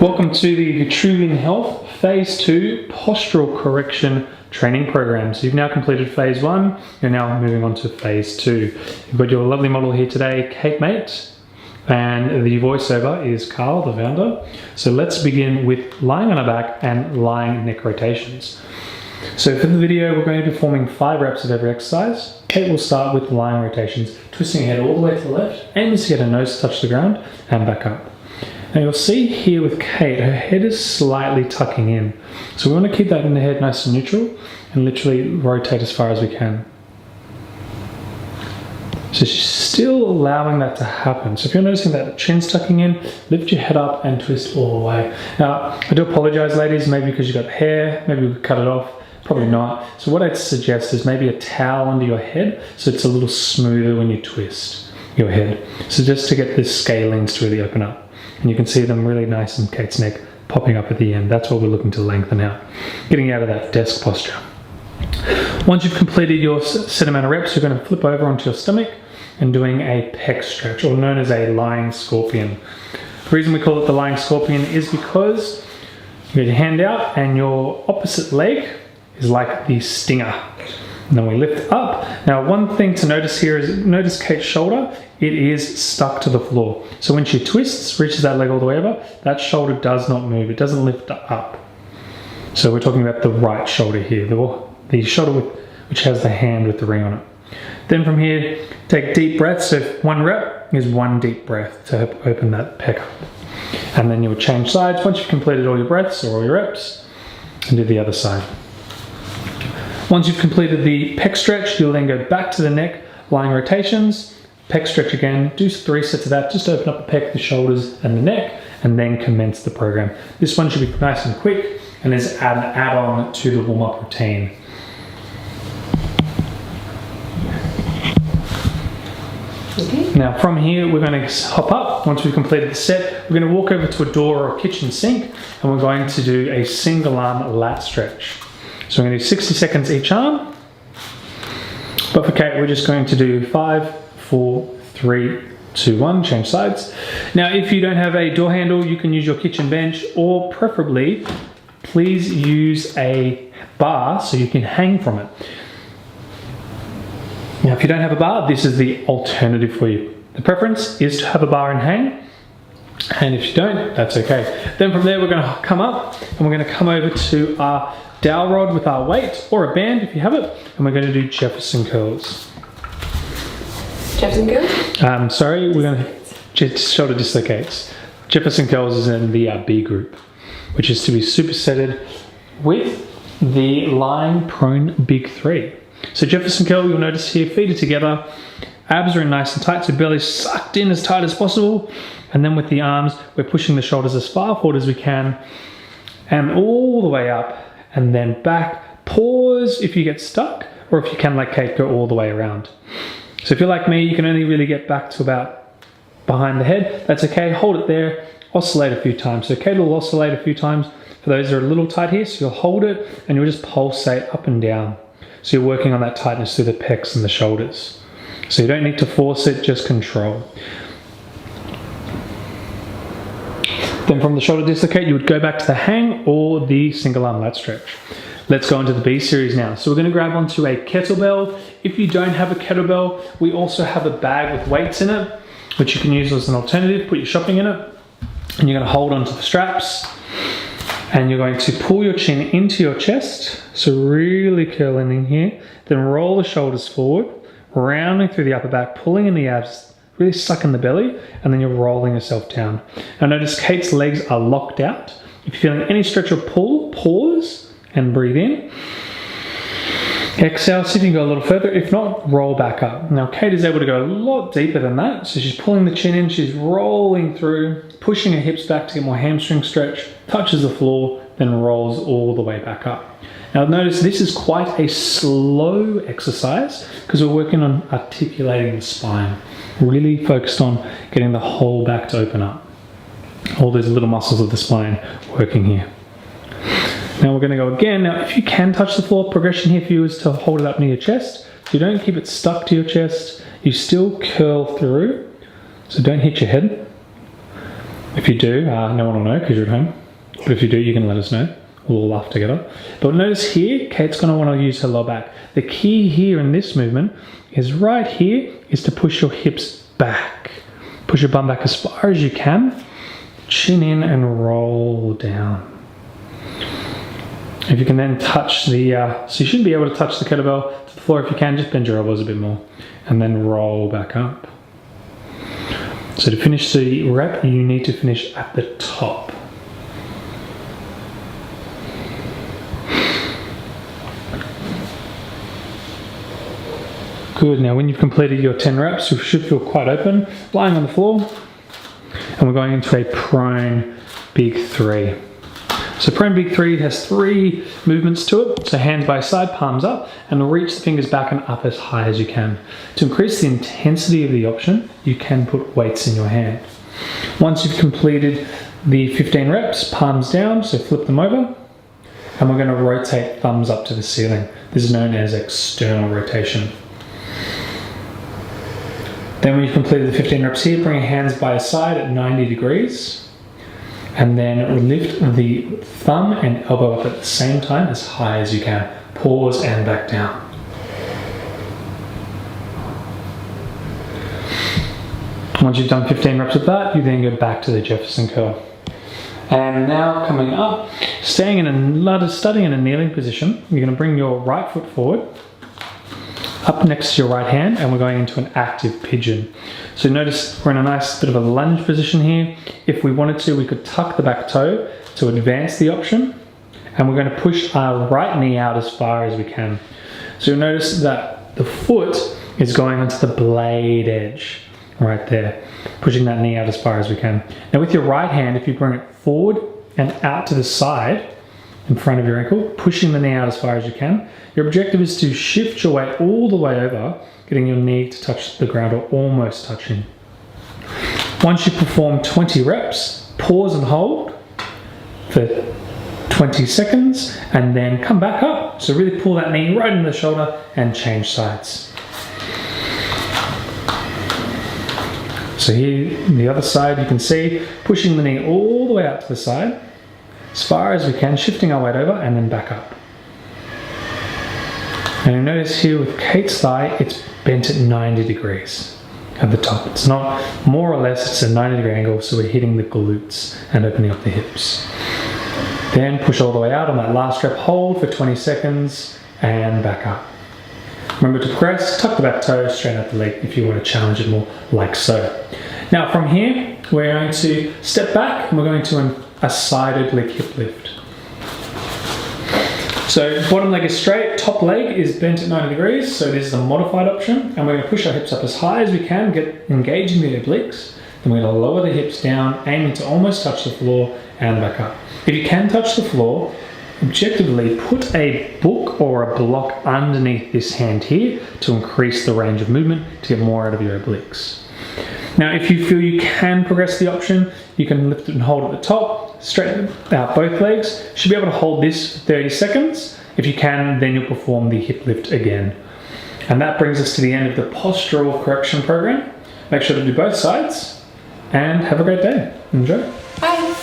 Welcome to the Vitruvian Health Phase 2 Postural Correction Training Program. So you've now completed Phase 1, you're now moving on to Phase 2. You've got your lovely model here today, Kate Mate, and the voiceover is Karl, the founder. So let's begin with lying on our back and lying neck rotations. So for the video, we're going to be performing 5 reps of every exercise. Kate will start with lying rotations, twisting her head all the way to the left, aiming to get her nose to touch the ground, and back up. Now you'll see here with Kate, her head is slightly tucking in. So we want to keep that in the head nice and neutral and literally rotate as far as we can. So she's still allowing that to happen. So if you're noticing that the chin's tucking in, lift your head up and twist all the way. Now, I do apologize, ladies, maybe because you've got hair, maybe we could cut it off. Probably not. So what I'd suggest is maybe a towel under your head so it's a little smoother when you twist your head. So just to get the scalings to really open up. And you can see them really nice in Kate's neck popping up at the end. That's what we're looking to lengthen out. Getting out of that desk posture. Once you've completed your set amount of reps, you're going to flip over onto your stomach and doing a peck stretch, or known as a lying scorpion. The reason we call it the lying scorpion is because you get your hand out and your opposite leg is like the stinger. And then we lift up. Now one thing to notice here is, notice Kate's shoulder, it is stuck to the floor. So when she twists, reaches that leg all the way over, that shoulder does not move, it doesn't lift up. So we're talking about the right shoulder here, the shoulder which has the hand with the ring on it. Then from here, take deep breaths. So 1 rep is 1 deep breath to help open that pec up. And then you'll change sides once you've completed all your breaths or all your reps, and do the other side. Once you've completed the pec stretch, you'll then go back to the neck, lying rotations, pec stretch again, do 3 sets of that, just open up the pec, the shoulders and the neck, and then commence the program. This one should be nice and quick, and is an add-on to the warm-up routine. Okay. Now from here, we're going to hop up. Once we've completed the set, we're going to walk over to a door or a kitchen sink, and we're going to do a single arm lat stretch. So we're going to do 60 seconds each arm, but for Kate we're just going to do 5, 4, 3, 2, 1, change sides. Now if you don't have a door handle, you can use your kitchen bench, or preferably please use a bar so you can hang from it. Now if you don't have a bar, this is the alternative for you. The preference is to have a bar and hang, and if you don't, that's okay. Then from there we're going to come up and we're going to come over to our dowel rod with our weight, or a band if you have it, and we're going to do Jefferson Curls. Jefferson Curls? Sorry, we're going to shoulder dislocates. Jefferson Curls is in the B group, which is to be supersetted with the lying prone big 3. So Jefferson Curl, you'll notice here, feet are together, abs are in nice and tight, so belly sucked in as tight as possible, and then with the arms, we're pushing the shoulders as far forward as we can, and all the way up, and then back. Pause if you get stuck, or if you can, like Kate, go all the way around. So if you're like me, you can only really get back to about behind the head. That's okay, hold it there, oscillate a few times. So Kate will oscillate a few times. For those that are a little tight here, so you'll hold it and you'll just pulsate up and down. So you're working on that tightness through the pecs and the shoulders. So you don't need to force it, just control. Then from the shoulder dislocate, you would go back to the hang or the single arm lat stretch. Let's go into the B series now. So we're going to grab onto a kettlebell. If you don't have a kettlebell, we also have a bag with weights in it, which you can use as an alternative. Put your shopping in it, and you're going to hold onto the straps, and you're going to pull your chin into your chest. So really curling in here, then roll the shoulders forward, rounding through the upper back, pulling in the abs, really suck in the belly, and then you're rolling yourself down. Now notice Kate's legs are locked out. If you're feeling any stretch or pull, pause and breathe in. Exhale, see if you can go a little further. If not, roll back up. Now Kate is able to go a lot deeper than that. So she's pulling the chin in, she's rolling through, pushing her hips back to get more hamstring stretch, touches the floor, then rolls all the way back up. Now notice this is quite a slow exercise because we're working on articulating the spine. Really focused on getting the whole back to open up. All those little muscles of the spine working here. Now we're going to go again. Now if you can touch the floor, progression here for you is to hold it up near your chest. So you don't keep it stuck to your chest. You still curl through. So don't hit your head. If you do, no one will know because you're at home. But if you do, you can let us know. We'll all laugh together. But notice here, Kate's going to want to use her lower back. The key here in this movement is right here is to push your hips back. Push your bum back as far as you can. Chin in and roll down. If you can then touch the, so you shouldn't be able to touch the kettlebell to the floor. If you can, just bend your elbows a bit more and then roll back up. So to finish the rep, you need to finish at the top. Good, now when you've completed your 10 reps, you should feel quite open, lying on the floor. And we're going into a prone big 3. So prone big 3 has 3 movements to it. So hands by side, palms up, and reach the fingers back and up as high as you can. To increase the intensity of the option, you can put weights in your hand. Once you've completed the 15 reps, palms down, so flip them over. And we're going to rotate thumbs up to the ceiling. This is known as external rotation. Then when you've completed the 15 reps here, bring your hands by your side at 90 degrees. And then lift the thumb and elbow up at the same time as high as you can. Pause and back down. Once you've done 15 reps of that, you then go back to the Jefferson Curl. And now coming up, studying in a kneeling position, you're going to bring your right foot forward, up next to your right hand, and we're going into an active pigeon. So notice we're in a nice bit of a lunge position here. If we wanted to, we could tuck the back toe to advance the option, and we're going to push our right knee out as far as we can. So you'll notice that the foot is going onto the blade edge right there, pushing that knee out as far as we can. Now with your right hand, if you bring it forward and out to the side in front of your ankle, pushing the knee out as far as you can, your objective is to shift your weight all the way over, getting your knee to touch the ground or almost touching. Once you perform 20 reps, pause and hold for 20 seconds and then come back up. So really pull that knee right into the shoulder and change sides. So here, on the other side, you can see pushing the knee all the way out to the side, as far as we can, shifting our weight over and then back up. And you'll notice here with Kate's thigh, it's bent at 90 degrees at the top. It's not more or less, it's a 90 degree angle, so we're hitting the glutes and opening up the hips. Then push all the way out on that last rep, hold for 20 seconds and back up. Remember to press, tuck the back toe, straighten out the leg if you want to challenge it more, like so. Now from here, we're going to step back and we're going to a sided leg hip lift. So bottom leg is straight, top leg is bent at 90 degrees, so this is a modified option, and we're going to push our hips up as high as we can, get engaging the obliques, then we're going to lower the hips down, aiming to almost touch the floor and back up. If you can touch the floor, objectively put a book or a block underneath this hand here to increase the range of movement to get more out of your obliques. Now if you feel you can progress the option, you can lift it and hold at the top, straighten out both legs. You should be able to hold this for 30 seconds. If you can, then you'll perform the hip lift again. And that brings us to the end of the postural correction program. Make sure to do both sides and have a great day. Enjoy. Bye.